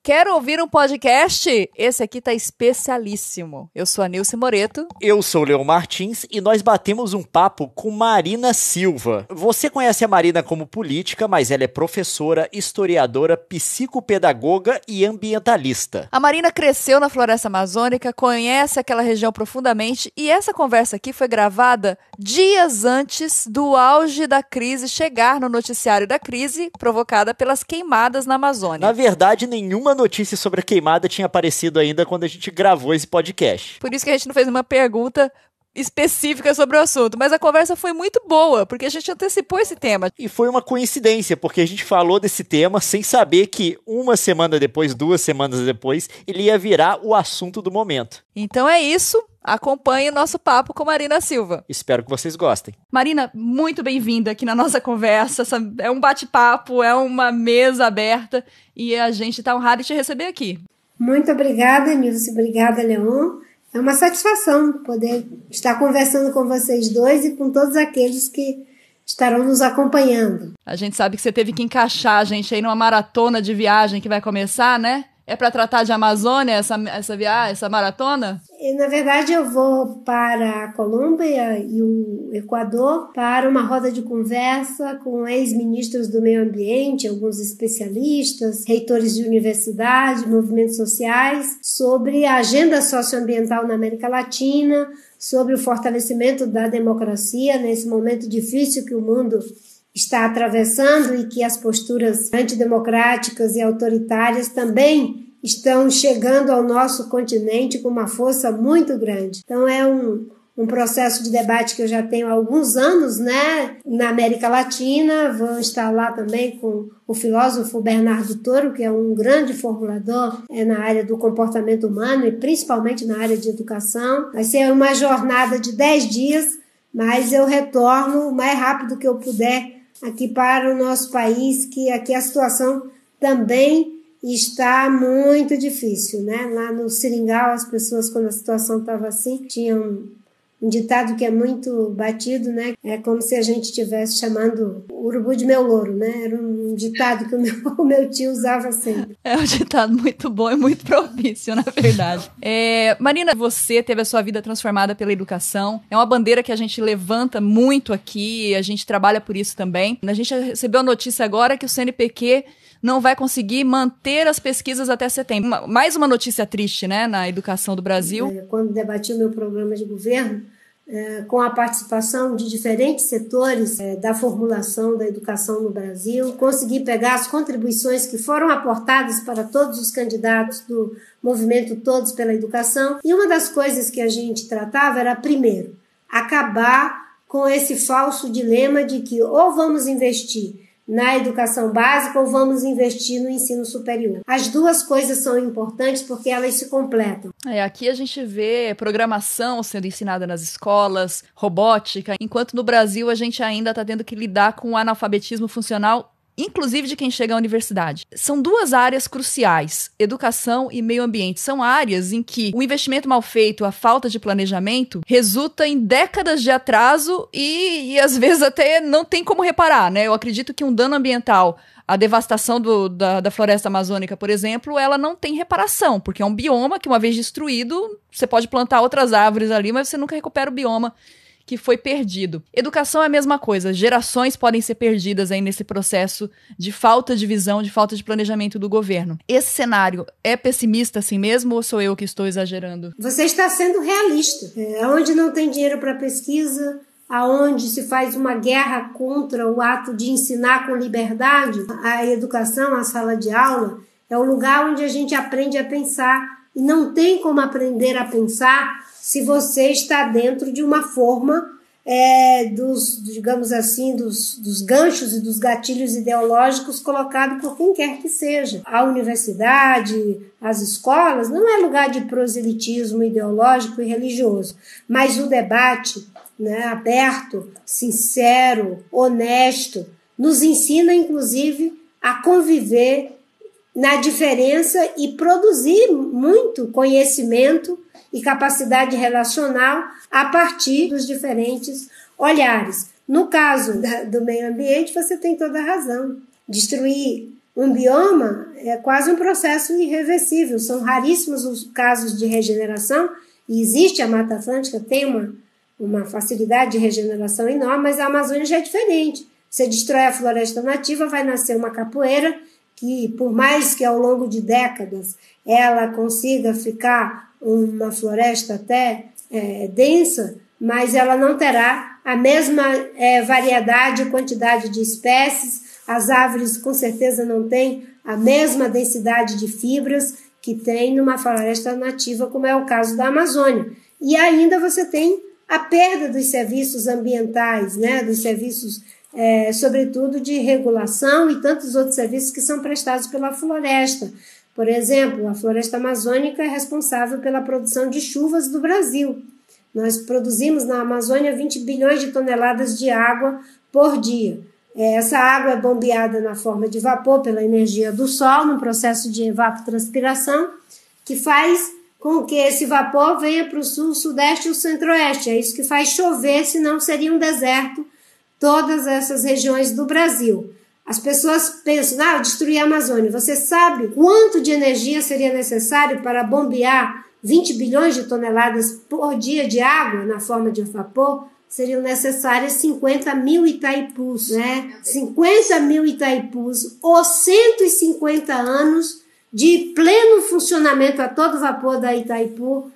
Quer ouvir um podcast? Esse aqui tá especialíssimo. Eu sou a Nilce Moreto. Eu sou o Leon Martins e nós batemos um papo com Marina Silva. Você conhece a Marina como política, mas ela é professora, historiadora, psicopedagoga e ambientalista. A Marina cresceu na Floresta Amazônica, conhece aquela região profundamente e essa conversa aqui foi gravada dias antes do auge da crise chegar no noticiário da crise provocada pelas queimadas na Amazônia. Na verdade, nenhuma notícia sobre a queimada tinha aparecido ainda quando a gente gravou esse podcast. Por isso que a gente não fez uma pergunta específica sobre o assunto, mas a conversa foi muito boa, porque a gente antecipou esse tema. E foi uma coincidência, porque a gente falou desse tema sem saber que uma semana depois, 2 semanas depois, ele ia virar o assunto do momento. Então é isso, acompanhe o nosso papo com Marina Silva. Espero que vocês gostem. Marina, muito bem-vinda aqui na nossa conversa, é um bate-papo, é uma mesa aberta e a gente está honrado de te receber aqui. Muito obrigada, Nilce, obrigada, Leon. É uma satisfação poder estar conversando com vocês dois e com todos aqueles que estarão nos acompanhando. A gente sabe que você teve que encaixar a gente aí numa maratona de viagem que vai começar, né? É para tratar de Amazônia essa viagem, essa maratona? Na verdade, eu vou para a Colômbia e o Equador para uma roda de conversa com ex-ministros do meio ambiente, alguns especialistas, reitores de universidade, movimentos sociais, sobre a agenda socioambiental na América Latina, sobre o fortalecimento da democracia nesse momento difícil que o mundo está atravessando e que as posturas antidemocráticas e autoritárias também estão chegando ao nosso continente com uma força muito grande. Então é um processo de debate que eu já tenho há alguns anos, né, na América Latina. Vou estar lá também com o filósofo Bernardo Toro, que é um grande formulador na área do comportamento humano e principalmente na área de educação. Vai ser uma jornada de 10 dias, mas eu retorno o mais rápido que eu puder aqui para o nosso país, que aqui a situação também está muito difícil, né? Lá no Seringal, as pessoas, quando a situação estava assim, tinham um ditado que é muito batido, né? É como se a gente estivesse chamando o urubu de meu louro, né? Era um ditado que o meu tio usava sempre. É um ditado muito bom e muito propício, na verdade. Marina, você teve a sua vida transformada pela educação. É uma bandeira que a gente levanta muito aqui, a gente trabalha por isso também. A gente recebeu a notícia agora que o CNPq não vai conseguir manter as pesquisas até setembro. Mais uma notícia triste, né, na educação do Brasil. Quando debati o meu programa de governo, com a participação de diferentes setores da formulação da educação no Brasil, consegui pegar as contribuições que foram aportadas para todos os candidatos do movimento Todos pela Educação, e uma das coisas que a gente tratava era, primeiro, acabar com esse falso dilema de que ou vamos investir na educação básica ou vamos investir no ensino superior. As duas coisas são importantes porque elas se completam. Aqui a gente vê programação sendo ensinada nas escolas, robótica, enquanto no Brasil a gente ainda está tendo que lidar com o analfabetismo funcional, inclusive de quem chega à universidade. São duas áreas cruciais, educação e meio ambiente. São áreas em que o investimento mal feito, a falta de planejamento, resulta em décadas de atraso e às vezes até não tem como reparar, né? Eu acredito que um dano ambiental, a devastação da floresta amazônica, por exemplo, ela não tem reparação, porque é um bioma que, uma vez destruído, você pode plantar outras árvores ali, mas você nunca recupera o bioma que foi perdido. Educação é a mesma coisa, gerações podem ser perdidas aí nesse processo de falta de visão, de falta de planejamento do governo. Esse cenário é pessimista assim mesmo ou sou eu que estou exagerando? Você está sendo realista. Onde não tem dinheiro para pesquisa, aonde se faz uma guerra contra o ato de ensinar com liberdade, a educação, a sala de aula, é o lugar onde a gente aprende a pensar. E não tem como aprender a pensar se você está dentro de uma forma digamos assim, dos ganchos e dos gatilhos ideológicos colocados por quem quer que seja. A universidade, as escolas, não é lugar de proselitismo ideológico e religioso, mas o debate, né, aberto, sincero, honesto, nos ensina, inclusive, a conviver na diferença e produzir muito conhecimento e capacidade relacional a partir dos diferentes olhares. No caso do meio ambiente, você tem toda a razão. Destruir Um bioma é quase um processo irreversível, são raríssimos os casos de regeneração, e existe a Mata Atlântica, tem uma facilidade de regeneração enorme, mas a Amazônia já é diferente. Você destrói a floresta nativa, vai nascer uma capoeira que, por mais que ao longo de décadas ela consiga ficar uma floresta até densa, mas ela não terá a mesma variedade e quantidade de espécies. As árvores com certeza não têm a mesma densidade de fibras que tem numa floresta nativa, como é o caso da Amazônia. E ainda você tem a perda dos serviços ambientais, né, dos serviços, sobretudo de regulação e tantos outros serviços que são prestados pela floresta. Por exemplo, a floresta amazônica é responsável pela produção de chuvas do Brasil. Nós produzimos na Amazônia 20 bilhões de toneladas de água por dia. Essa água é bombeada na forma de vapor pela energia do sol, num processo de evapotranspiração, que faz com que esse vapor venha para o sul, sudeste e o centro-oeste. É isso que faz chover, senão seria um deserto todas essas regiões do Brasil. As pessoas pensam, destruir a Amazônia. Você sabe quanto de energia seria necessário para bombear 20 bilhões de toneladas por dia de água na forma de vapor? Seriam necessárias 50 mil Itaipus, né? 50 mil Itaipus, ou 150 anos de pleno funcionamento a todo vapor da Itaipu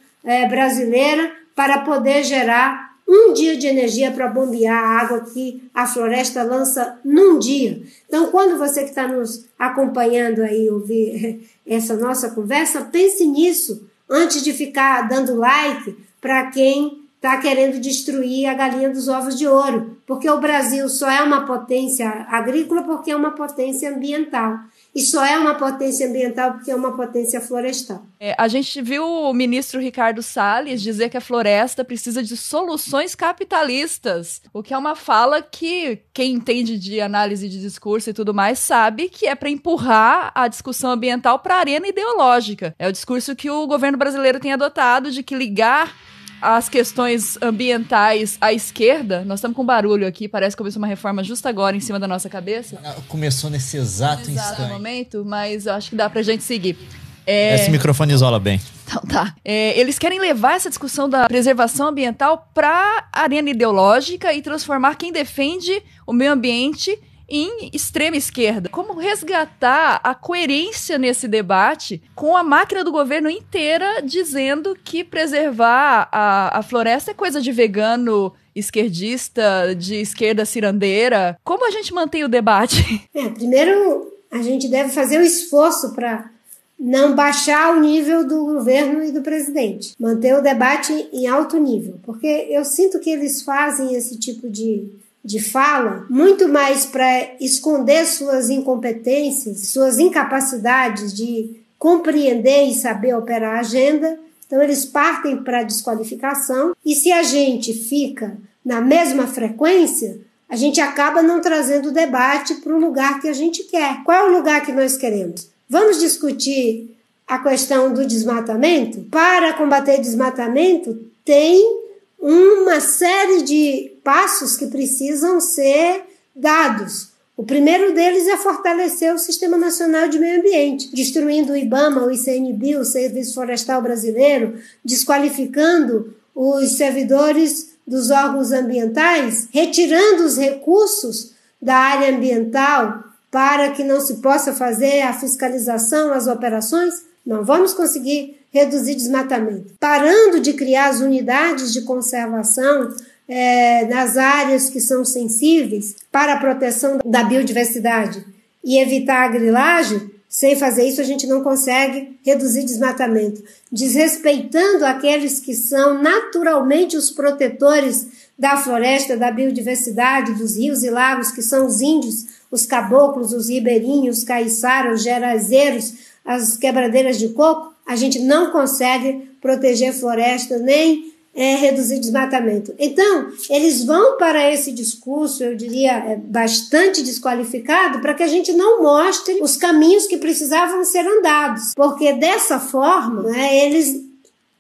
brasileira para poder gerar um dia de energia para bombear a água que a floresta lança num dia. Então, quando você que está nos acompanhando aí ouvir essa nossa conversa, pense nisso antes de ficar dando like para quem está querendo destruir a galinha dos ovos de ouro, porque o Brasil só é uma potência agrícola porque é uma potência ambiental, e só é uma potência ambiental porque é uma potência florestal. A gente viu o ministro Ricardo Salles dizer que a floresta precisa de soluções capitalistas, o que é uma fala que quem entende de análise de discurso e tudo mais sabe que é para empurrar a discussão ambiental para a arena ideológica. É o discurso que o governo brasileiro tem adotado de que ligar as questões ambientais à esquerda. Nós estamos com barulho aqui, parece que começou uma reforma justo agora em cima da nossa cabeça. Começou nesse exato instante. Momento, mas eu acho que dá pra gente seguir. Esse microfone isola bem. Então tá. Eles querem levar essa discussão da preservação ambiental para a arena ideológica e transformar quem defende o meio ambiente em extrema esquerda. Como resgatar a coerência nesse debate com a máquina do governo inteira dizendo que preservar a floresta é coisa de vegano esquerdista, de esquerda cirandeira? Como a gente mantém o debate? Primeiro, a gente deve fazer o esforço para não baixar o nível do governo e do presidente. Manter o debate em alto nível. Porque eu sinto que eles fazem esse tipo de fala, muito mais para esconder suas incompetências, suas incapacidades de compreender e saber operar a agenda. Então, eles partem para a desqualificação, e se a gente fica na mesma frequência, a gente acaba não trazendo o debate para o lugar que a gente quer. Qual é o lugar que nós queremos? Vamos discutir a questão do desmatamento? Para combater desmatamento, tem uma série de passos que precisam ser dados. O primeiro deles é fortalecer o Sistema Nacional de Meio Ambiente, destruindo o IBAMA, o ICMBio, o Serviço Florestal Brasileiro, desqualificando os servidores dos órgãos ambientais, retirando os recursos da área ambiental para que não se possa fazer a fiscalização, as operações. Não vamos conseguir reduzir desmatamento. Parando de criar as unidades de conservação nas áreas que são sensíveis para a proteção da biodiversidade e evitar a grilagem, sem fazer isso a gente não consegue reduzir desmatamento. Desrespeitando aqueles que são naturalmente os protetores da floresta, da biodiversidade, dos rios e lagos, que são os índios, os caboclos, os ribeirinhos, os caiçaras, os gerazeiros, as quebradeiras de coco, a gente não consegue proteger floresta nem reduzir desmatamento. Então, eles vão para esse discurso, eu diria, bastante desqualificado, para que a gente não mostre os caminhos que precisavam ser andados, porque dessa forma, eles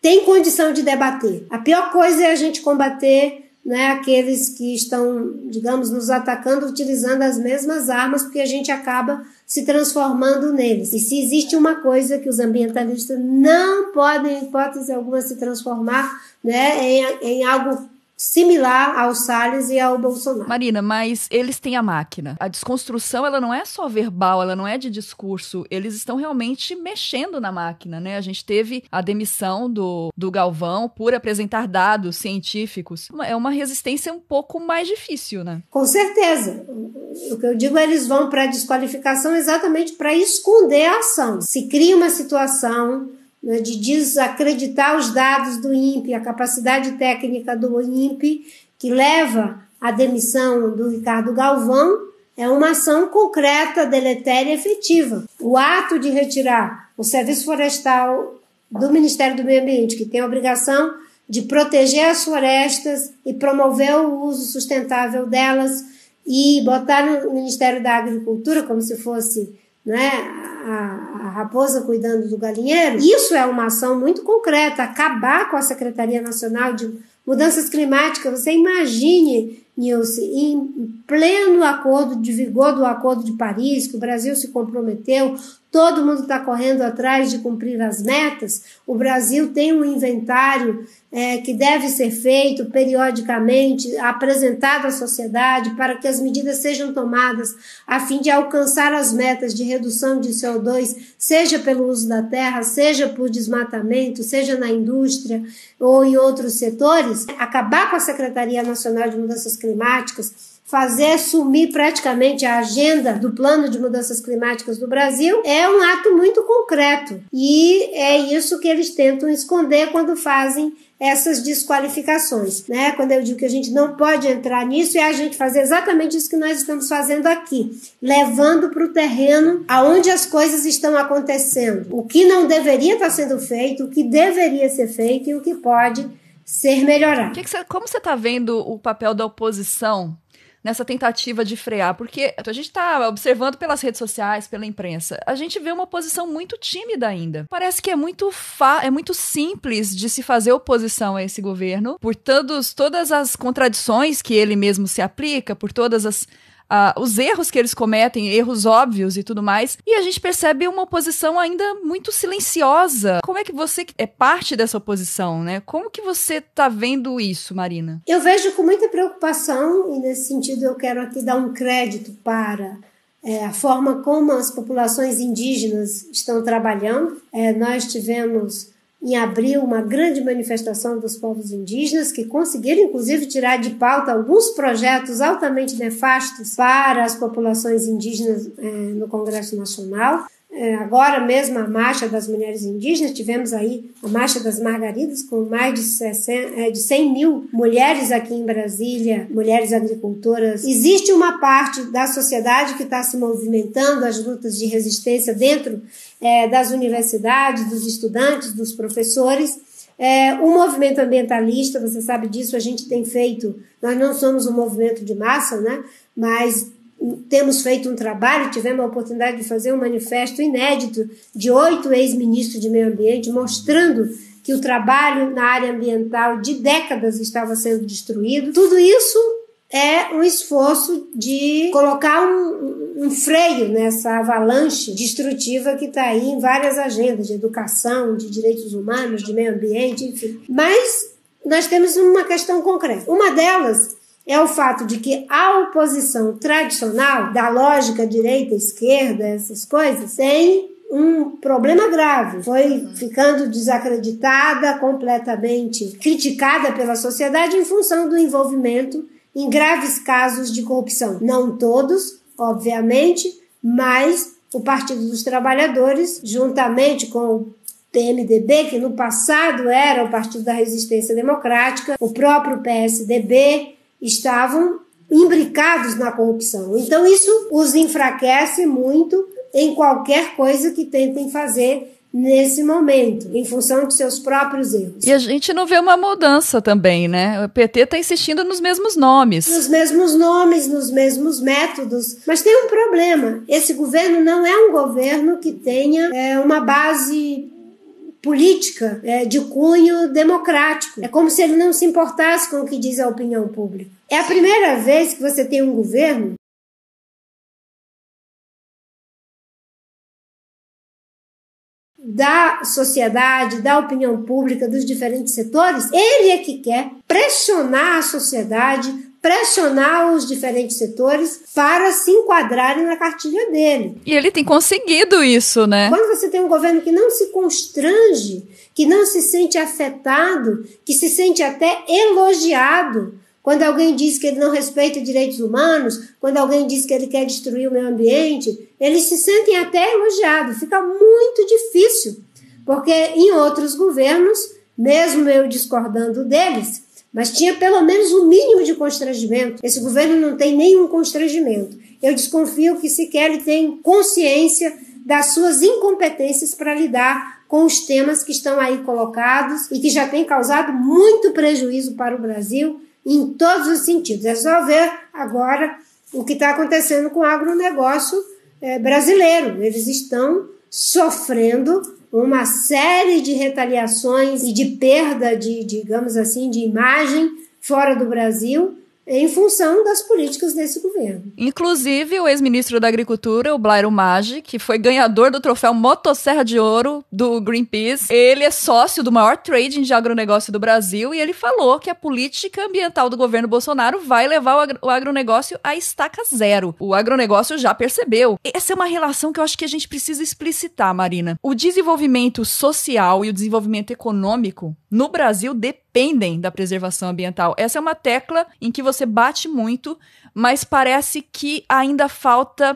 têm condição de debater. A pior coisa é a gente combater aqueles que estão, digamos, nos atacando utilizando as mesmas armas, porque a gente acaba se transformando neles. E se existe uma coisa que os ambientalistas não podem, em hipótese alguma, se transformar, né, em algo similar ao Salles e ao Bolsonaro. Marina, mas eles têm a máquina. A desconstrução, ela não é só verbal, ela não é de discurso. Eles estão realmente mexendo na máquina, né? A gente teve a demissão do Galvão por apresentar dados científicos. É uma resistência um pouco mais difícil, né? Com certeza. O que eu digo é que eles vão para a desqualificação exatamente para esconder a ação. Se cria uma situação de desacreditar os dados do INPE, a capacidade técnica do INPE, que leva à demissão do Ricardo Galvão, é uma ação concreta, deletéria e efetiva. O ato de retirar o Serviço Florestal do Ministério do Meio Ambiente, que tem a obrigação de proteger as florestas e promover o uso sustentável delas, e botar no Ministério da Agricultura como se fosse, né, a raposa cuidando do galinheiro, isso é uma ação muito concreta, acabar com a Secretaria Nacional de Mudanças Climáticas. Você imagine, Nilce, em pleno acordo de vigor do Acordo de Paris, que o Brasil se comprometeu, todo mundo está correndo atrás de cumprir as metas, o Brasil tem um inventário que deve ser feito periodicamente, apresentado à sociedade para que as medidas sejam tomadas a fim de alcançar as metas de redução de CO2, seja pelo uso da terra, seja por desmatamento, seja na indústria ou em outros setores. Acabar com a Secretaria Nacional de Mudanças Climáticas, fazer sumir praticamente a agenda do Plano de Mudanças Climáticas do Brasil, é um ato muito concreto. E é isso que eles tentam esconder quando fazem essas desqualificações, né? Quando eu digo que a gente não pode entrar nisso, é a gente fazer exatamente isso que nós estamos fazendo aqui, levando para o terreno aonde as coisas estão acontecendo, o que não deveria estar sendo feito, o que deveria ser feito e o que pode ser melhorado. Como você está vendo o papel da oposição nessa tentativa de frear? Porque a gente está observando pelas redes sociais, pela imprensa, a gente vê uma oposição muito tímida ainda. Parece que é muito simples de se fazer oposição a esse governo, por todas as contradições que ele mesmo se aplica, por todas os erros que eles cometem, erros óbvios e tudo mais, e a gente percebe uma oposição ainda muito silenciosa. Como é que você é parte dessa oposição, né? Como que você está vendo isso, Marina? Eu vejo com muita preocupação, e nesse sentido eu quero aqui dar um crédito para a forma como as populações indígenas estão trabalhando. Nós tivemos em abril uma grande manifestação dos povos indígenas que conseguiram inclusive tirar de pauta alguns projetos altamente nefastos para as populações indígenas no Congresso Nacional. Agora mesmo a Marcha das Mulheres Indígenas, tivemos aí a Marcha das Margaridas com mais de 100 mil mulheres aqui em Brasília, mulheres agricultoras. Existe uma parte da sociedade que está se movimentando, as lutas de resistência dentro das universidades, dos estudantes, dos professores. O movimento ambientalista, você sabe disso, a gente tem feito, nós não somos um movimento de massa, né? Mas temos feito um trabalho, tivemos a oportunidade de fazer um manifesto inédito de 8 ex-ministros de meio ambiente, mostrando que o trabalho na área ambiental de décadas estava sendo destruído. Tudo isso é um esforço de colocar um freio nessa avalanche destrutiva que está aí em várias agendas de educação, de direitos humanos, de meio ambiente, enfim. Mas nós temos uma questão concreta. Uma delas é o fato de que a oposição tradicional, da lógica direita-esquerda, essas coisas, tem um problema grave. Foi ficando desacreditada, completamente criticada pela sociedade em função do envolvimento em graves casos de corrupção. Não todos, obviamente, mas o Partido dos Trabalhadores, juntamente com o PMDB, que no passado era o Partido da Resistência Democrática, o próprio PSDB, estavam imbricados na corrupção. Então isso os enfraquece muito em qualquer coisa que tentem fazer nesse momento, em função de seus próprios erros. E a gente não vê uma mudança também, né? O PT está insistindo nos mesmos nomes. Nos mesmos nomes, nos mesmos métodos. Mas tem um problema. Esse governo não é um governo que tenha uma base política de cunho democrático. É como se ele não se importasse com o que diz a opinião pública. É a primeira vez que você tem um governo da sociedade, da opinião pública, dos diferentes setores, ele é que quer pressionar a sociedade, pressionar os diferentes setores para se enquadrarem na cartilha dele. E ele tem conseguido isso, né? Quando você tem um governo que não se constrange, que não se sente afetado, que se sente até elogiado, quando alguém diz que ele não respeita direitos humanos, quando alguém diz que ele quer destruir o meio ambiente, eles se sentem até elogiados. Fica muito difícil, porque em outros governos, mesmo eu discordando deles, mas tinha pelo menos um mínimo de constrangimento. Esse governo não tem nenhum constrangimento. Eu desconfio que sequer ele tem consciência das suas incompetências para lidar com os temas que estão aí colocados e que já têm causado muito prejuízo para o Brasil em todos os sentidos. É só ver agora o que está acontecendo com o agronegócio brasileiro. Eles estão sofrendo uma série de retaliações e de perda de, digamos assim, de imagem fora do Brasil em função das políticas desse governo. Inclusive, o ex-ministro da Agricultura, o Blairo Maggi, que foi ganhador do troféu Motosserra de Ouro do Greenpeace, ele é sócio do maior trading de agronegócio do Brasil e ele falou que a política ambiental do governo Bolsonaro vai levar o agronegócio à estaca zero. O agronegócio já percebeu. Essa é uma relação que eu acho que a gente precisa explicitar, Marina. O desenvolvimento social e o desenvolvimento econômico no Brasil dependem da preservação ambiental. Essa é uma tecla em que você bate muito, mas parece que ainda falta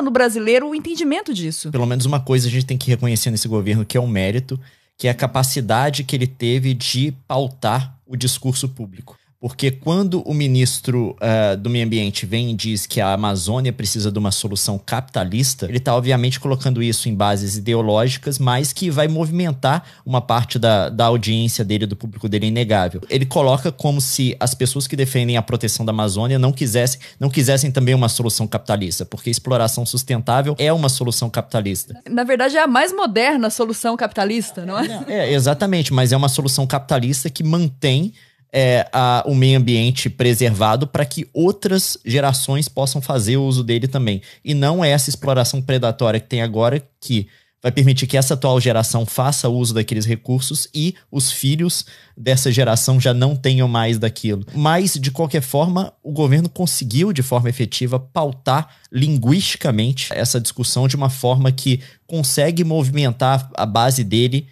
no brasileiro o entendimento disso. Pelo menos uma coisa a gente tem que reconhecer nesse governo, que é um mérito, que é a capacidade que ele teve de pautar o discurso público. Porque quando o ministro do Meio Ambiente vem e diz que a Amazônia precisa de uma solução capitalista, ele está obviamente colocando isso em bases ideológicas, mas que vai movimentar uma parte da audiência dele, do público dele, é inegável. Ele coloca como se as pessoas que defendem a proteção da Amazônia não quisessem também uma solução capitalista, porque a exploração sustentável é uma solução capitalista. Na verdade, é a mais moderna solução capitalista, não é? Exatamente, mas é uma solução capitalista que mantém o meio ambiente preservado para que outras gerações possam fazer o uso dele também. E não é essa exploração predatória que tem agora que vai permitir que essa atual geração faça uso daqueles recursos e os filhos dessa geração já não tenham mais daquilo. Mas, de qualquer forma, o governo conseguiu, de forma efetiva, pautar linguisticamente essa discussão de uma forma que consegue movimentar a base dele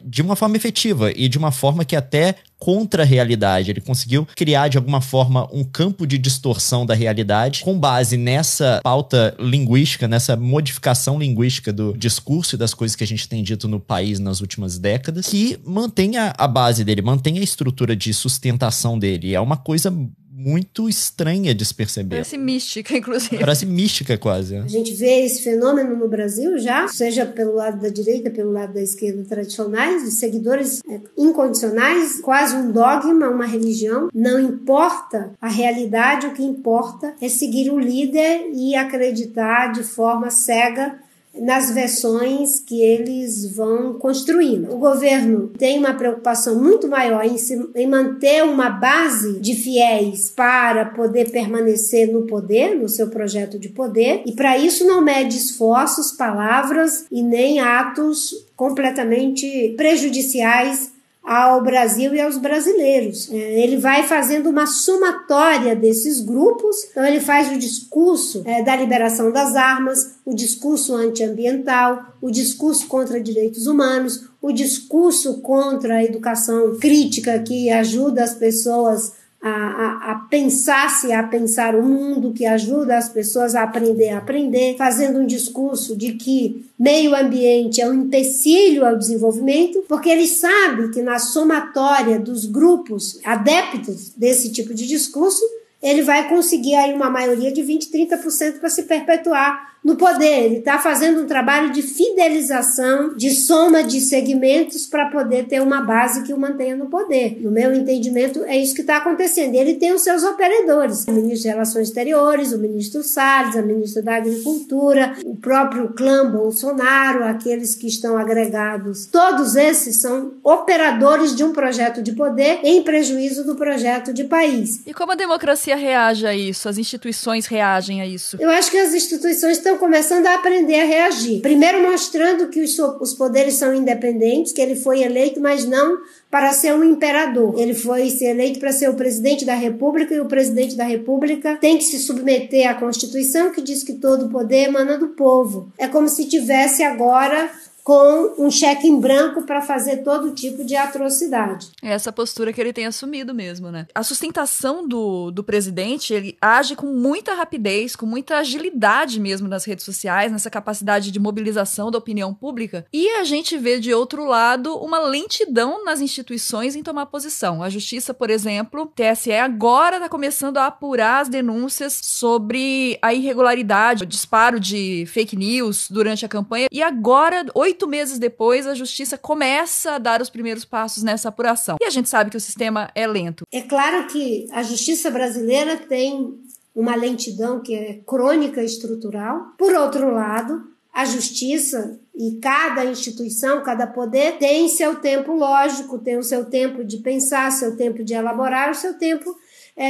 de uma forma efetiva e de uma forma que até contra a realidade. Ele conseguiu criar de alguma forma um campo de distorção da realidade com base nessa pauta linguística, nessa modificação linguística do discurso e das coisas que a gente tem dito no país nas últimas décadas, que mantém a base dele, mantém a estrutura de sustentação dele. É uma coisa muito estranha de se perceber. Parece mística, inclusive. Parece mística, quase. A gente vê esse fenômeno no Brasil já, seja pelo lado da direita, pelo lado da esquerda tradicionais, de seguidores incondicionais, quase um dogma, uma religião. Não importa a realidade, o que importa é seguir o líder e acreditar de forma cega nas versões que eles vão construindo. O governo tem uma preocupação muito maior em manter uma base de fiéis para poder permanecer no poder, no seu projeto de poder, e para isso não mede esforços, palavras e nem atos completamente prejudiciais ao Brasil e aos brasileiros. Ele vai fazendo uma somatória desses grupos, então ele faz o discurso da liberação das armas, o discurso antiambiental, o discurso contra direitos humanos, o discurso contra a educação crítica que ajuda as pessoas a pensar o mundo, que ajuda as pessoas a aprender, fazendo um discurso de que meio ambiente é um empecilho ao desenvolvimento, porque ele sabe que na somatória dos grupos adeptos desse tipo de discurso, ele vai conseguir aí uma maioria de 20%, 30% para se perpetuar no poder. Ele está fazendo um trabalho de fidelização, de soma de segmentos para poder ter uma base que o mantenha no poder. No meu entendimento, é isso que está acontecendo. Ele tem os seus operadores, o ministro de Relações Exteriores, o ministro Salles, a ministra da Agricultura, o próprio clã Bolsonaro, aqueles que estão agregados. Todos esses são operadores de um projeto de poder em prejuízo do projeto de país. E como a democracia reage a isso? As instituições reagem a isso? Eu acho que as instituições estão estão começando a aprender a reagir. Primeiro mostrando que os poderes são independentes, que ele foi eleito, mas não para ser um imperador. Ele foi eleito para ser o presidente da República, e o presidente da República tem que se submeter à Constituição, que diz que todo o poder emana do povo. É como se tivesse agora com um cheque em branco para fazer todo tipo de atrocidade. É essa postura que ele tem assumido mesmo, né? A sustentação do presidente, ele age com muita rapidez, com muita agilidade mesmo nas redes sociais, nessa capacidade de mobilização da opinião pública. E a gente vê, de outro lado, uma lentidão nas instituições em tomar posição. A Justiça, por exemplo, TSE agora está começando a apurar as denúncias sobre a irregularidade, o disparo de fake news durante a campanha. E agora, 8 meses depois, a Justiça começa a dar os primeiros passos nessa apuração. E a gente sabe que o sistema é lento. É claro que a Justiça brasileira tem uma lentidão que é crônica e estrutural. Por outro lado, a Justiça e cada instituição, cada poder tem seu tempo lógico, tem o seu tempo de pensar, seu tempo de elaborar, o seu tempo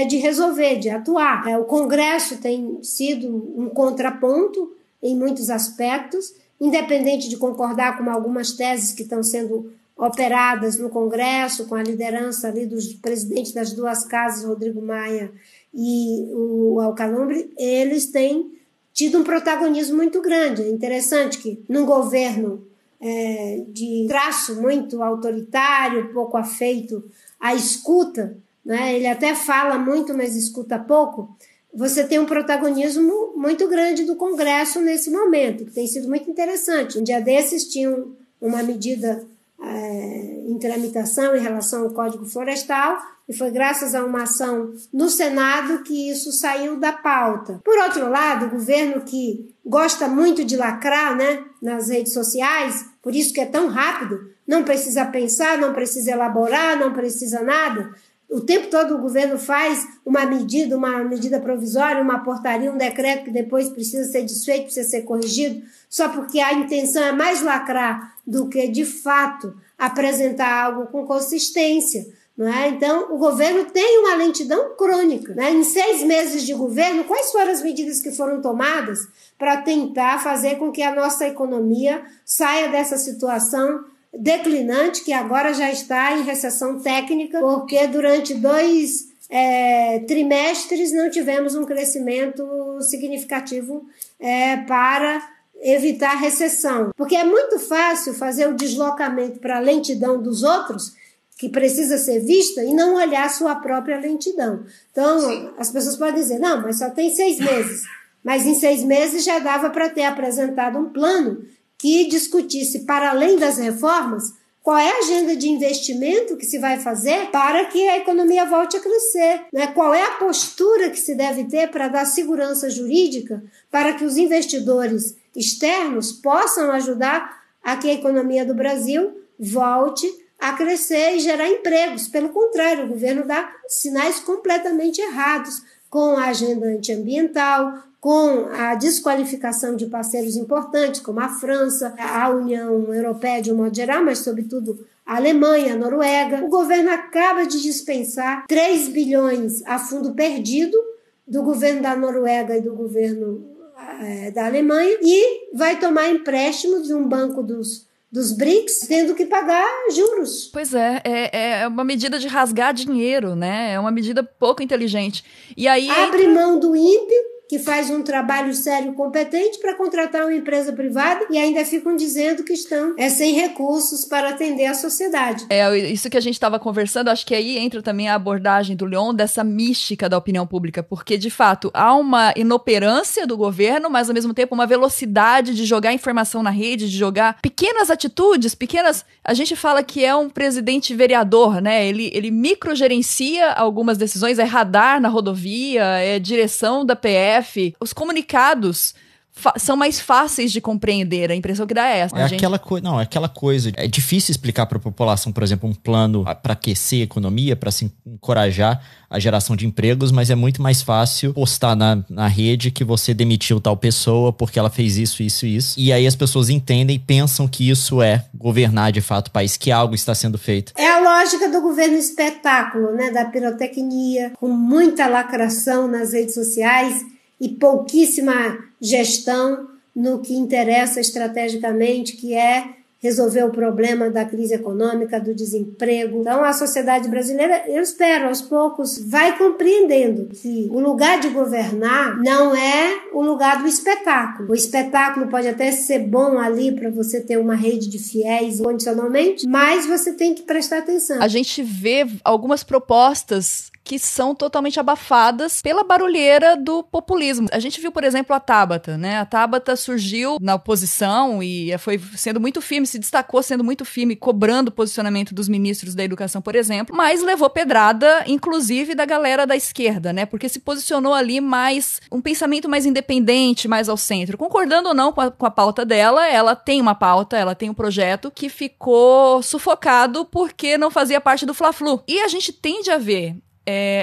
de resolver, de atuar. O Congresso tem sido um contraponto em muitos aspectos, independente de concordar com algumas teses que estão sendo operadas no Congresso, com a liderança ali dos presidentes das duas casas, Rodrigo Maia e o Alcolumbre, eles têm tido um protagonismo muito grande. É interessante que num governo de traço muito autoritário, pouco afeito à escuta, né? Ele até fala muito, mas escuta pouco. Você tem um protagonismo muito grande do Congresso nesse momento, que tem sido muito interessante. Um dia desses tinham uma medida em tramitação em relação ao Código Florestal, e foi graças a uma ação no Senado que isso saiu da pauta. Por outro lado, o governo que gosta muito de lacrar, né, nas redes sociais, por isso que é tão rápido, não precisa pensar, não precisa elaborar, não precisa nada. O tempo todo o governo faz uma medida provisória, uma portaria, um decreto que depois precisa ser desfeito, precisa ser corrigido, só porque a intenção é mais lacrar do que, de fato, apresentar algo com consistência. Não é? Então, o governo tem uma lentidão crônica. Né? Em 6 meses de governo, quais foram as medidas que foram tomadas para tentar fazer com que a nossa economia saia dessa situação declinante, que agora já está em recessão técnica, porque durante 2 trimestres não tivemos um crescimento significativo para evitar recessão. Porque é muito fácil fazer o deslocamento para a lentidão dos outros, que precisa ser vista, e não olhar a sua própria lentidão. Então, as pessoas podem dizer, não, mas só tem 6 meses. Mas em 6 meses já dava para ter apresentado um plano que discutisse, para além das reformas, qual é a agenda de investimento que se vai fazer para que a economia volte a crescer, né? Qual é a postura que se deve ter para dar segurança jurídica para que os investidores externos possam ajudar a que a economia do Brasil volte a crescer e gerar empregos. Pelo contrário, o governo dá sinais completamente errados com a agenda antiambiental, com a desqualificação de parceiros importantes, como a França, a União Europeia de um modo geral, mas sobretudo a Alemanha, a Noruega. O governo acaba de dispensar 3 bilhões a fundo perdido do governo da Noruega e do governo da Alemanha, e vai tomar empréstimos de um banco dos BRICS, tendo que pagar juros. Pois é uma medida de rasgar dinheiro, né? É uma medida pouco inteligente. E aí abre mão do INPE, que faz um trabalho sério e competente, para contratar uma empresa privada, e ainda ficam dizendo que estão sem recursos para atender a sociedade. Isso que a gente estava conversando, acho que aí entra também a abordagem do Leon dessa mística da opinião pública, porque, de fato, há uma inoperância do governo, mas, ao mesmo tempo, uma velocidade de jogar informação na rede, de jogar pequenas atitudes, A gente fala que é um presidente vereador, né? Ele microgerencia algumas decisões, é radar na rodovia, é direção da PF. Os comunicados são mais fáceis de compreender, a impressão que dá é essa. Aquela coisa. É difícil explicar para a população, por exemplo, um plano para aquecer a economia, para se encorajar a geração de empregos, mas é muito mais fácil postar na rede que você demitiu tal pessoa porque ela fez isso, isso e isso. E aí as pessoas entendem e pensam que isso é governar de fato o país, que algo está sendo feito. É a lógica do governo espetáculo, né? Da pirotecnia, com muita lacração nas redes sociais e pouquíssima gestão no que interessa estrategicamente, que é resolver o problema da crise econômica, do desemprego. Então, a sociedade brasileira, eu espero, aos poucos, vai compreendendo que o lugar de governar não é o lugar do espetáculo. O espetáculo pode até ser bom ali para você ter uma rede de fiéis incondicionalmente, mas você tem que prestar atenção. A gente vê algumas propostas que são totalmente abafadas pela barulheira do populismo. A gente viu, por exemplo, a Tabata, né? A Tabata surgiu na oposição e foi sendo muito firme, se destacou sendo muito firme, cobrando o posicionamento dos ministros da educação, por exemplo, mas levou pedrada, inclusive, da galera da esquerda, né? Porque se posicionou ali mais, um pensamento mais independente, mais ao centro. Concordando ou não com a pauta dela, ela tem uma pauta, ela tem um projeto que ficou sufocado porque não fazia parte do Fla-Flu. E a gente tende a ver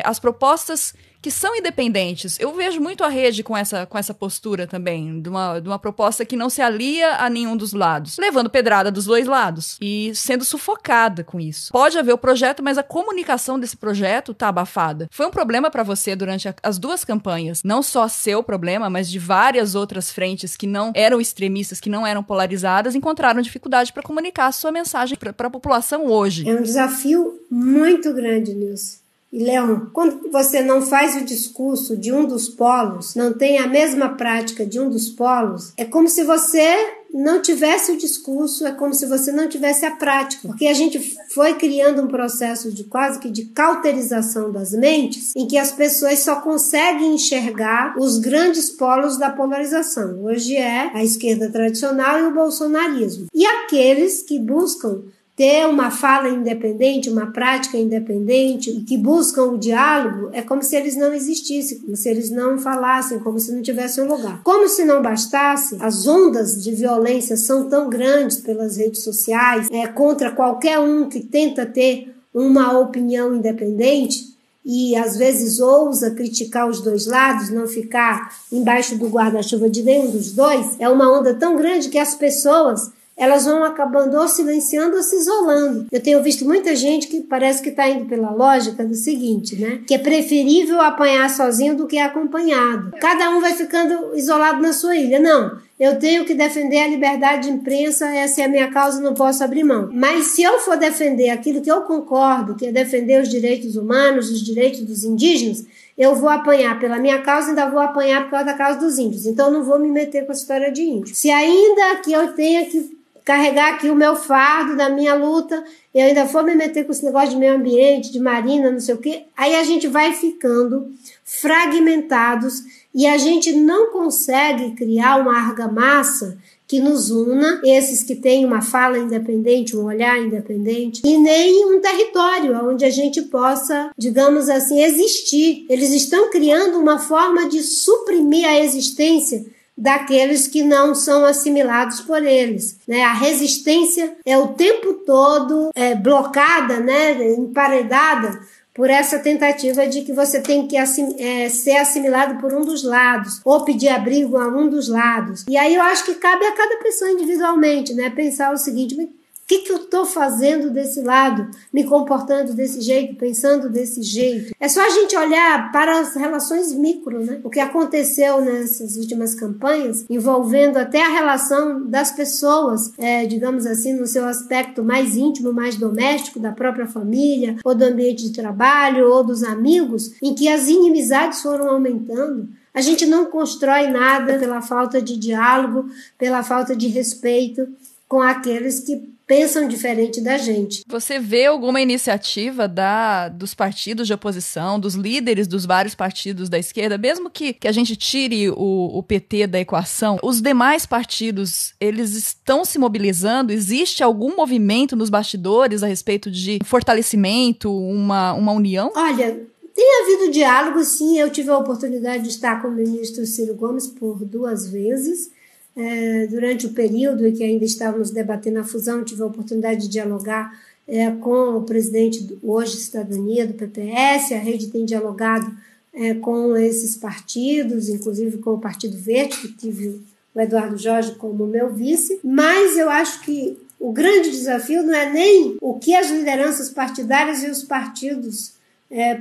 as propostas que são independentes. Eu vejo muito a rede com essa postura também, de uma proposta que não se alia a nenhum dos lados, levando pedrada dos dois lados e sendo sufocada com isso. Pode haver o projeto, mas a comunicação desse projeto tá abafada. Foi um problema para você durante as duas campanhas, não só seu problema, mas de várias outras frentes que não eram extremistas, que não eram polarizadas, encontraram dificuldade para comunicar a sua mensagem para a população hoje. É um desafio muito grande, Nilson. E, Leon, quando você não faz o discurso de um dos polos, não tem a mesma prática de um dos polos, é como se você não tivesse o discurso, é como se você não tivesse a prática. Porque a gente foi criando um processo de quase que de cauterização das mentes, em que as pessoas só conseguem enxergar os grandes polos da polarização. Hoje é a esquerda tradicional e o bolsonarismo. E aqueles que buscam ter uma fala independente, uma prática independente e que buscam o diálogo, é como se eles não existissem, como se eles não falassem, como se não tivessem um lugar. Como se não bastasse, as ondas de violência são tão grandes pelas redes sociais, contra qualquer um que tenta ter uma opinião independente e às vezes ousa criticar os dois lados, não ficar embaixo do guarda-chuva de nenhum dos dois. É uma onda tão grande que as pessoas elas vão acabando ou silenciando ou se isolando. Eu tenho visto muita gente que parece que está indo pela lógica do seguinte, né? Que é preferível apanhar sozinho do que acompanhado. Cada um vai ficando isolado na sua ilha. Não, eu tenho que defender a liberdade de imprensa, essa é a minha causa, não posso abrir mão. Mas se eu for defender aquilo que eu concordo, que é defender os direitos humanos, os direitos dos indígenas, eu vou apanhar pela minha causa e ainda vou apanhar por causa da causa dos índios. Então eu não vou me meter com a história de índio. Se ainda que eu tenha que carregar aqui o meu fardo da minha luta, eu ainda for me meter com esse negócio de meio ambiente, de marina, não sei o quê, aí a gente vai ficando fragmentados e a gente não consegue criar uma argamassa que nos una, esses que têm uma fala independente, um olhar independente, e nem um território onde a gente possa, digamos assim, existir. Eles estão criando uma forma de suprimir a existência daqueles que não são assimilados por eles, né? A resistência é o tempo todo blocada, né? Emparedada por essa tentativa de que você tem que ser assimilado por um dos lados, ou pedir abrigo a um dos lados. E aí eu acho que cabe a cada pessoa individualmente, né? Pensar o seguinte: o que eu estou fazendo desse lado, me comportando desse jeito, pensando desse jeito? É só a gente olhar para as relações micro, né? O que aconteceu nessas últimas campanhas, envolvendo até a relação das pessoas, digamos assim, no seu aspecto mais íntimo, mais doméstico, da própria família, ou do ambiente de trabalho, ou dos amigos, em que as inimizades foram aumentando. A gente não constrói nada pela falta de diálogo, pela falta de respeito com aqueles que pensam diferente da gente. Você vê alguma iniciativa dos partidos de oposição, dos líderes dos vários partidos da esquerda, mesmo que a gente tire o PT da equação, os demais partidos, eles estão se mobilizando? Existe algum movimento nos bastidores a respeito de fortalecimento, uma união? Olha, tem havido diálogo, sim. Eu tive a oportunidade de estar com o ministro Ciro Gomes por 2 vezes. Durante o período em que ainda estávamos debatendo a fusão, tive a oportunidade de dialogar com o presidente hoje Cidadania do PPS. A rede tem dialogado com esses partidos, inclusive com o Partido Verde, que tive o Eduardo Jorge como meu vice. Mas eu acho que o grande desafio não é nem o que as lideranças partidárias e os partidos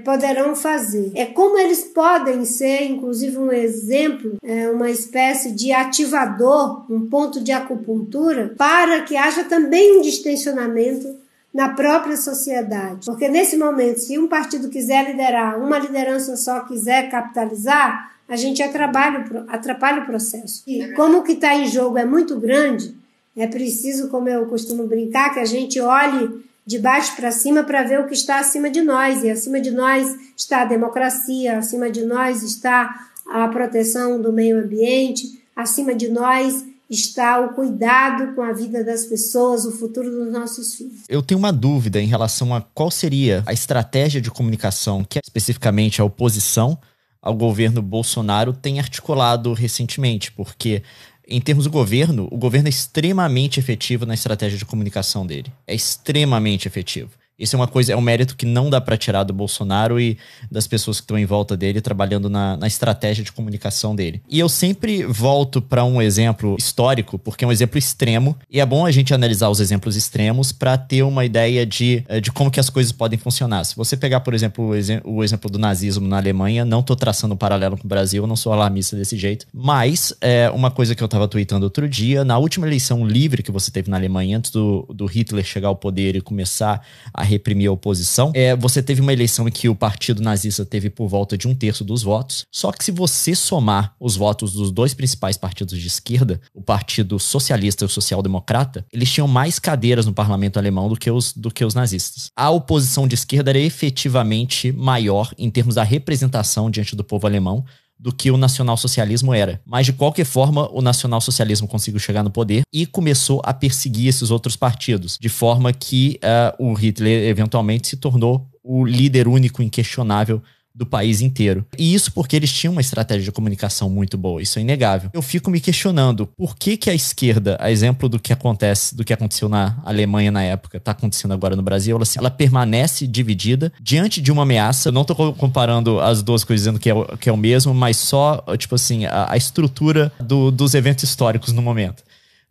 poderão fazer. É como eles podem ser, inclusive, um exemplo, uma espécie de ativador, um ponto de acupuntura, para que haja também um distensionamento na própria sociedade. Porque nesse momento, se um partido quiser liderar, uma liderança só quiser capitalizar, a gente atrapalha o processo. E como o que está em jogo é muito grande, é preciso, como eu costumo brincar, que a gente olhe de baixo para cima para ver o que está acima de nós. E acima de nós está a democracia, acima de nós está a proteção do meio ambiente, acima de nós está o cuidado com a vida das pessoas, o futuro dos nossos filhos. Eu tenho uma dúvida em relação a qual seria a estratégia de comunicação que especificamente a oposição ao governo Bolsonaro tem articulado recentemente, porque em termos do governo, o governo é extremamente efetivo na estratégia de comunicação dele. É extremamente efetivo. Isso é um mérito que não dá para tirar do Bolsonaro e das pessoas que estão em volta dele trabalhando na estratégia de comunicação dele. E eu sempre volto para um exemplo histórico, porque é um exemplo extremo, e é bom a gente analisar os exemplos extremos para ter uma ideia de como que as coisas podem funcionar. Se você pegar, por exemplo, o exemplo do nazismo na Alemanha, não tô traçando um paralelo com o Brasil, eu não sou alarmista desse jeito, mas uma coisa que eu tava tweetando outro dia, na última eleição livre que você teve na Alemanha, antes do Hitler chegar ao poder e começar a reprimir a oposição, você teve uma eleição em que o partido nazista teve por volta de 1/3 dos votos, só que se você somar os votos dos dois principais partidos de esquerda, o Partido Socialista e o Social-Democrata, eles tinham mais cadeiras no parlamento alemão do que os nazistas. A oposição de esquerda era efetivamente maior em termos da representação diante do povo alemão do que o nacionalsocialismo era. Mas, de qualquer forma, o nacionalsocialismo conseguiu chegar no poder e começou a perseguir esses outros partidos, de forma que o Hitler eventualmente se tornou o líder único inquestionável do país inteiro. E isso porque eles tinham uma estratégia de comunicação muito boa, isso é inegável. Eu fico me questionando por que a esquerda, a exemplo do que aconteceu na Alemanha na época, tá acontecendo agora no Brasil, ela permanece dividida diante de uma ameaça. Eu não tô comparando as duas coisas dizendo que é o mesmo, mas só, tipo assim, a estrutura dos eventos históricos no momento.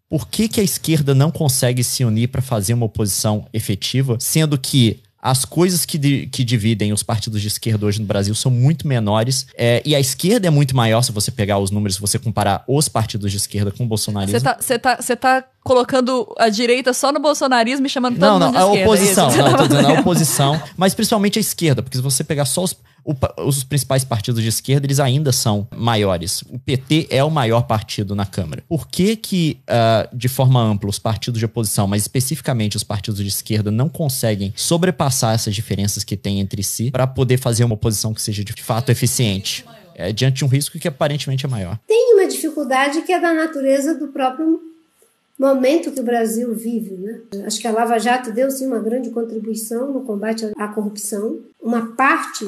Por que a esquerda não consegue se unir para fazer uma oposição efetiva, sendo que as coisas que dividem os partidos de esquerda hoje no Brasil são muito menores, e a esquerda é muito maior se você pegar os números, se você comparar os partidos de esquerda com o bolsonarismo. Você tá colocando a direita só no bolsonarismo e chamando todo mundo de esquerda. Não, a oposição. Não, tô dizendo a oposição, mas principalmente a esquerda, porque se você pegar só os principais partidos de esquerda, eles ainda são maiores. O PT é o maior partido na Câmara. Por que de forma ampla, os partidos de oposição, mas especificamente os partidos de esquerda, não conseguem sobrepassar essas diferenças que têm entre si para poder fazer uma oposição que seja de fato eficiente? Diante de um risco que aparentemente é maior. Tem uma dificuldade que é da natureza do próprio momento que o Brasil vive, né? Acho que a Lava Jato deu, sim, uma grande contribuição no combate à corrupção. Uma parte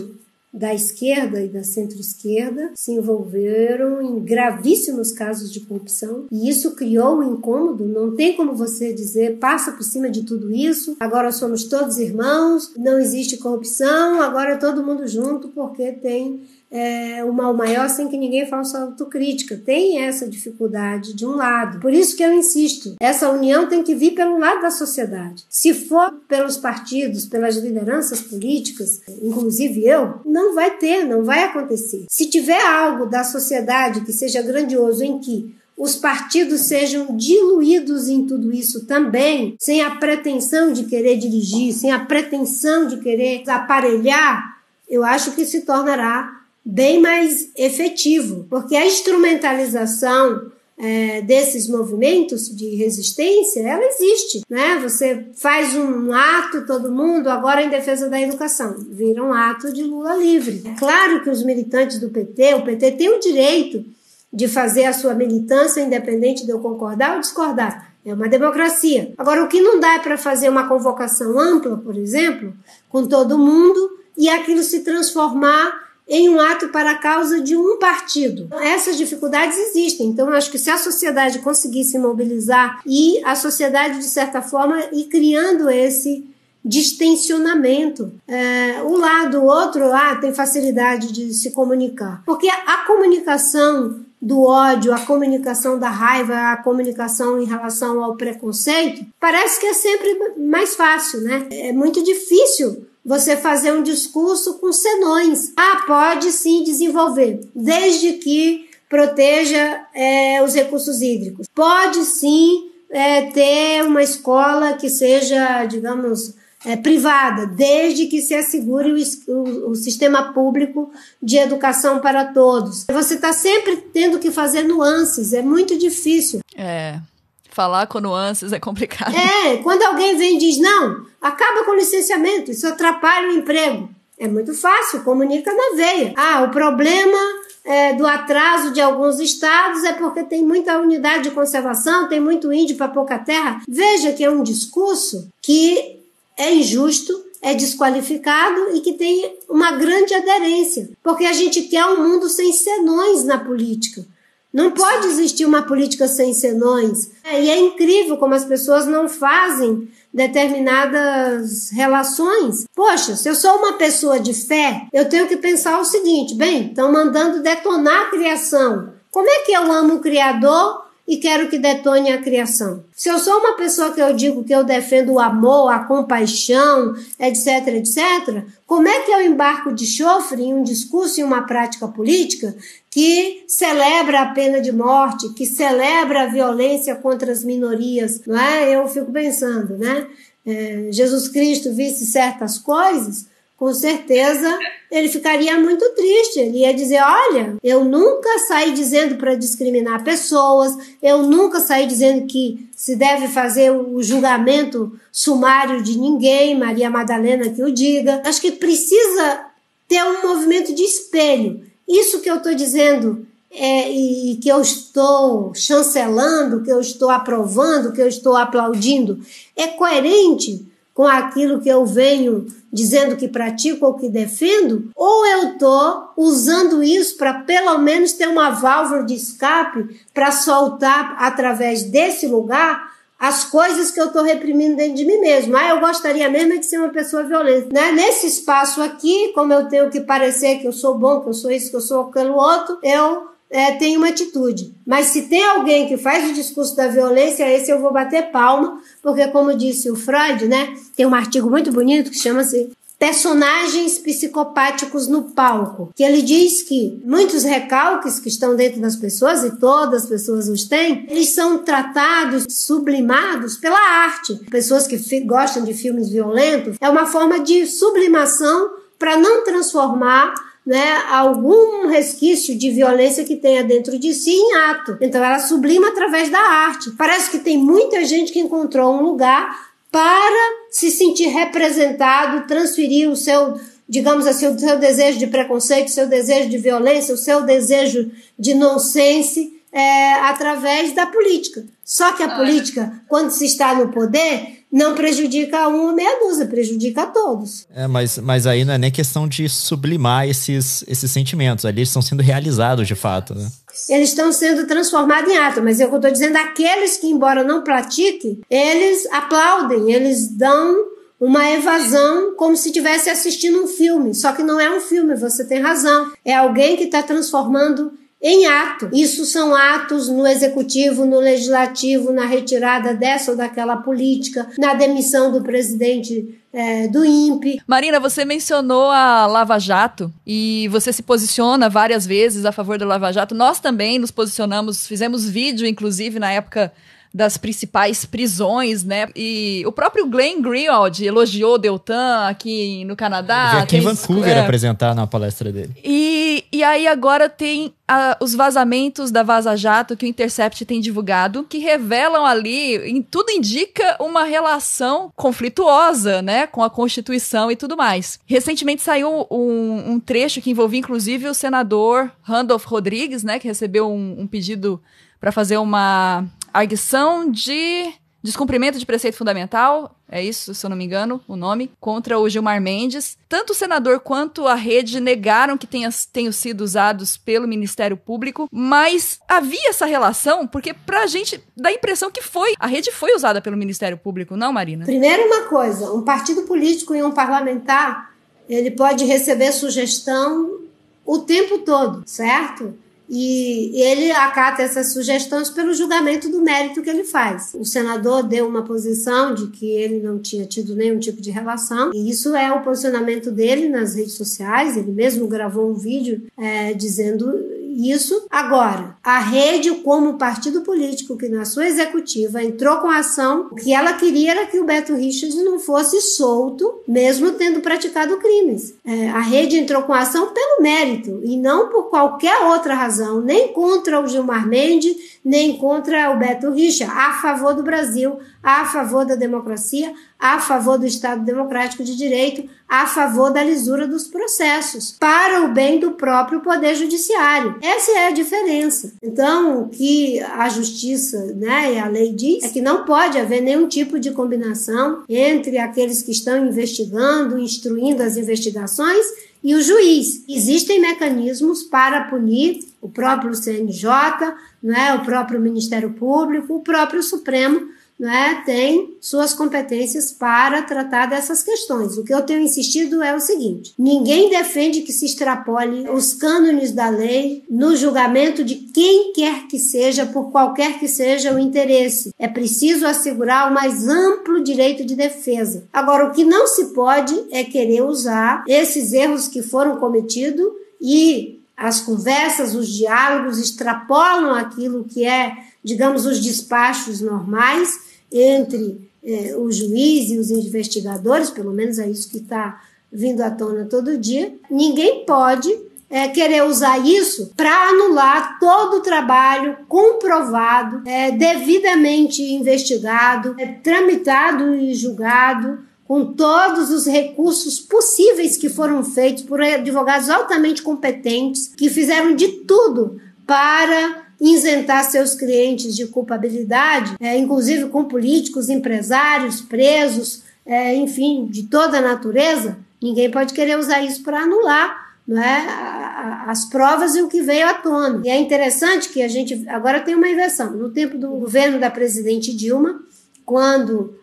da esquerda e da centro-esquerda se envolveram em gravíssimos casos de corrupção e isso criou um incômodo. Não tem como você dizer, passa por cima de tudo isso, agora somos todos irmãos, não existe corrupção, agora é todo mundo junto porque tem o mal maior sem que ninguém faça autocrítica. Tem essa dificuldade de um lado. Por isso que eu insisto, essa união tem que vir pelo lado da sociedade. Se for pelos partidos, pelas lideranças políticas, inclusive eu, não vai acontecer. Se tiver algo da sociedade que seja grandioso em que os partidos sejam diluídos em tudo isso também, sem a pretensão de querer dirigir, sem a pretensão de querer aparelhar, eu acho que se tornará bem mais efetivo, porque a instrumentalização desses movimentos de resistência, ela existe, né? Você faz um ato, todo mundo, agora em defesa da educação, vira um ato de Lula livre. É claro que os militantes do PT, o PT tem o direito de fazer a sua militância independente de eu concordar ou discordar. É uma democracia. Agora, o que não dá é para fazer uma convocação ampla, por exemplo, com todo mundo, e aquilo se transformar em um ato para a causa de um partido. Essas dificuldades existem. Então, eu acho que se a sociedade conseguir se mobilizar e a sociedade, de certa forma, ir criando esse distensionamento, o outro tem facilidade de se comunicar. Porque a comunicação do ódio, a comunicação da raiva, a comunicação em relação ao preconceito, parece que é sempre mais fácil, né? É muito difícil você fazer um discurso com senões. Pode sim desenvolver, desde que proteja os recursos hídricos. Pode sim ter uma escola que seja, digamos, privada, desde que se assegure o sistema público de educação para todos. Você está sempre tendo que fazer nuances, é muito difícil. Falar com nuances é complicado. Quando alguém vem e diz, não, acaba com o licenciamento, isso atrapalha o emprego. É muito fácil, comunica na veia. O problema do atraso de alguns estados é porque tem muita unidade de conservação, tem muito índio para pouca terra. Veja que é um discurso que é injusto, é desqualificado e que tem uma grande aderência, porque a gente quer um mundo sem senões na política. Não pode existir uma política sem senões. E é incrível como as pessoas não fazem determinadas relações. Poxa, se eu sou uma pessoa de fé, eu tenho que pensar o seguinte, estão mandando detonar a criação. Como é que eu amo o Criador e quero que detone a criação? Se eu sou uma pessoa que eu digo que eu defendo o amor, a compaixão, etc, etc, como é que eu embarco de chofre em um discurso e uma prática política que celebra a pena de morte, que celebra a violência contra as minorias, não é? Eu fico pensando, né? Jesus Cristo visse certas coisas, com certeza ele ficaria muito triste. Ele ia dizer, olha, eu nunca saí dizendo para discriminar pessoas, eu nunca saí dizendo que se deve fazer o julgamento sumário de ninguém, Maria Madalena que o diga. Acho que precisa ter um movimento de espelho. Isso que eu estou dizendo e que eu estou chancelando, que eu estou aprovando, que eu estou aplaudindo, é coerente com aquilo que eu venho dizendo que pratico ou que defendo, ou eu estou usando isso para pelo menos ter uma válvula de escape para soltar através desse lugar as coisas que eu estou reprimindo dentro de mim mesmo. Eu gostaria mesmo de ser uma pessoa violenta, né? Nesse espaço aqui, como eu tenho que parecer que eu sou bom, que eu sou isso, que eu sou aquilo outro, eu tenho uma atitude. Mas se tem alguém que faz o discurso da violência, esse eu vou bater palma, porque como disse o Freud, né, tem um artigo muito bonito que chama-se Personagens Psicopáticos no Palco, que ele diz que muitos recalques que estão dentro das pessoas, e todas as pessoas os têm, eles são tratados, sublimados pela arte. Pessoas que gostam de filmes violentos, é uma forma de sublimação para não transformar, né, algum resquício de violência que tenha dentro de si em ato. Então ela sublima através da arte. Parece que tem muita gente que encontrou um lugar para se sentir representado, transferir o seu, digamos assim, o seu desejo de preconceito, o seu desejo de violência, o seu desejo de nonsense através da política. Só que a política, quando se está no poder, não prejudica uma meia dúzia, prejudica a todos. Mas aí não é nem questão de sublimar esses sentimentos, ali eles estão sendo realizados de fato, né? Eles estão sendo transformados em ato, mas é o que eu estou dizendo, aqueles que, embora não pratiquem, eles aplaudem, eles dão uma evasão como se estivesse assistindo um filme, só que não é um filme, você tem razão, é alguém que está transformando em ato. Isso são atos no executivo, no legislativo, na retirada dessa ou daquela política, na demissão do presidente do INPE. Marina, você mencionou a Lava Jato e você se posiciona várias vezes a favor da Lava Jato. Nós também nos posicionamos, fizemos vídeo, inclusive, na época das principais prisões, né? E o próprio Glenn Greenwald elogiou o Deltan aqui no Canadá. Eu vi aqui em Vancouver apresentar na palestra dele. E aí agora tem os vazamentos da Vaza Jato que o Intercept tem divulgado, que revelam ali, tudo indica uma relação conflituosa, né? Com a Constituição e tudo mais. Recentemente saiu um trecho que envolvia, inclusive, o senador Randolph Rodrigues, né? Que recebeu um pedido para fazer uma arguição de descumprimento de preceito fundamental, é isso, se eu não me engano, o nome, contra o Gilmar Mendes. Tanto o senador quanto a rede negaram que tenham sido usados pelo Ministério Público, mas havia essa relação, porque pra gente dá a impressão que a rede foi usada pelo Ministério Público, não, Marina? Primeiro uma coisa, um partido político e um parlamentar, ele pode receber sugestão o tempo todo, certo? e ele acata essas sugestões pelo julgamento do mérito que ele faz. O senador deu uma posição de que ele não tinha tido nenhum tipo de relação, e isso é o posicionamento dele nas redes sociais. Ele mesmo gravou um vídeo dizendo isso. Agora, a rede, como partido político que na sua executiva entrou com a ação, o que ela queria era que o Beto Richards não fosse solto, mesmo tendo praticado crimes. A rede entrou com a ação pelo mérito e não por qualquer outra razão, nem contra o Gilmar Mendes, nem contra o Beto Richards, a favor do Brasil, a favor da democracia, a favor do Estado Democrático de Direito, a favor da lisura dos processos, para o bem do próprio Poder Judiciário. Essa é a diferença. Então, o que a justiça, e a lei diz é que não pode haver nenhum tipo de combinação entre aqueles que estão investigando, instruindo as investigações e o juiz. Existem mecanismos para punir o próprio CNJ, o próprio Ministério Público, o próprio Supremo, tem suas competências para tratar dessas questões. O que eu tenho insistido é o seguinte: ninguém defende que se extrapole os cânones da lei no julgamento de quem quer que seja, por qualquer que seja o interesse. É preciso assegurar o mais amplo direito de defesa. Agora, o que não se pode é querer usar esses erros que foram cometidos, e as conversas, os diálogos extrapolam aquilo que é, digamos, os despachos normais entre o juiz e os investigadores. Pelo menos é isso que está vindo à tona todo dia. Ninguém pode querer usar isso para anular todo o trabalho comprovado, devidamente investigado, tramitado e julgado, com todos os recursos possíveis que foram feitos por advogados altamente competentes, que fizeram de tudo para isentar seus clientes de culpabilidade, inclusive com políticos, empresários, presos, enfim, de toda a natureza. Ninguém pode querer usar isso para anular as provas e o que veio à tona. E é interessante que a gente agora tem uma inversão. No tempo do governo da presidente Dilma, quando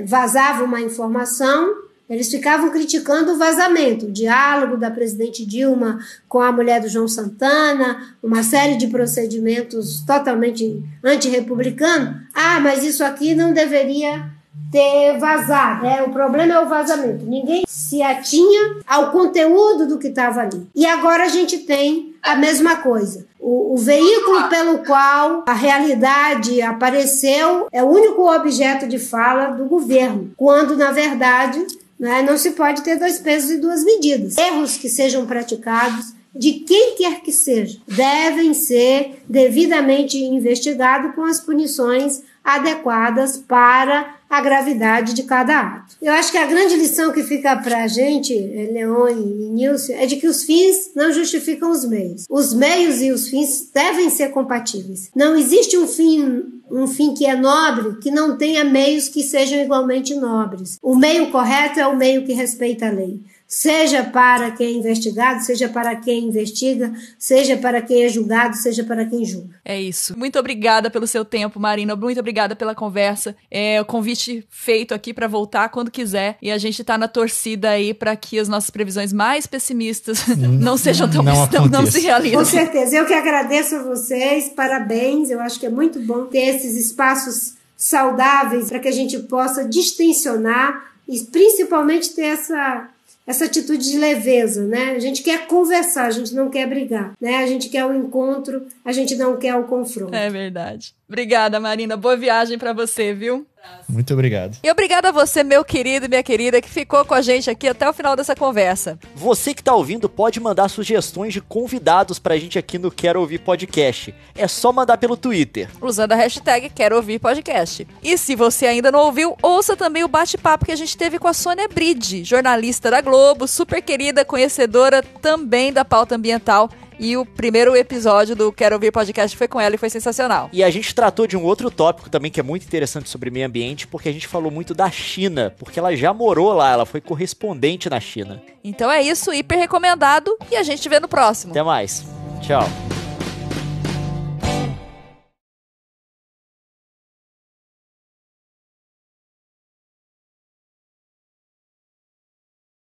vazava uma informação, eles ficavam criticando o vazamento, o diálogo da presidente Dilma com a mulher do João Santana, uma série de procedimentos totalmente antirrepublicanos. Mas isso aqui não deveria ter vazado. O problema é o vazamento. Ninguém se atinha ao conteúdo do que estava ali. E agora a gente tem a mesma coisa. O veículo pelo qual a realidade apareceu é o único objeto de fala do governo, quando, na verdade, não se pode ter dois pesos e duas medidas. Erros que sejam praticados, de quem quer que seja, devem ser devidamente investigados com as punições adequadas para a gravidade de cada ato. Eu acho que a grande lição que fica para a gente, Leon e Nilce, é de que os fins não justificam os meios. Os meios e os fins devem ser compatíveis. Não existe um fim que é nobre que não tenha meios que sejam igualmente nobres. O meio correto é o meio que respeita a lei. Seja para quem é investigado, seja para quem investiga, seja para quem é julgado, seja para quem julga. É isso. Muito obrigada pelo seu tempo, Marina. Muito obrigada pela conversa. O convite feito aqui para voltar quando quiser. E a gente tá na torcida aí para que as nossas previsões mais pessimistas não sejam tão não se realizem. Com certeza. Eu que agradeço a vocês. Parabéns. Eu acho que é muito bom ter esses espaços saudáveis para que a gente possa distensionar e principalmente ter essa atitude de leveza, A gente quer conversar, a gente não quer brigar, A gente quer o encontro, a gente não quer o confronto. É verdade. Obrigada, Marina. Boa viagem pra você, viu? Muito obrigado. E obrigada a você, meu querido e minha querida, que ficou com a gente aqui até o final dessa conversa. Você que tá ouvindo pode mandar sugestões de convidados pra gente aqui no Quero Ouvir Podcast. É só mandar pelo Twitter, usando a hashtag Quero Ouvir Podcast. E se você ainda não ouviu, ouça também o bate-papo que a gente teve com a Sônia Bride, jornalista da Globo, super querida, conhecedora também da pauta ambiental. E o primeiro episódio do Quero Ouvir Podcast foi com ela e foi sensacional. E a gente tratou de um outro tópico também que é muito interessante sobre meio ambiente, porque a gente falou muito da China, porque ela já morou lá, ela foi correspondente na China. Então é isso, hiper recomendado, e a gente vê no próximo. Até mais. Tchau.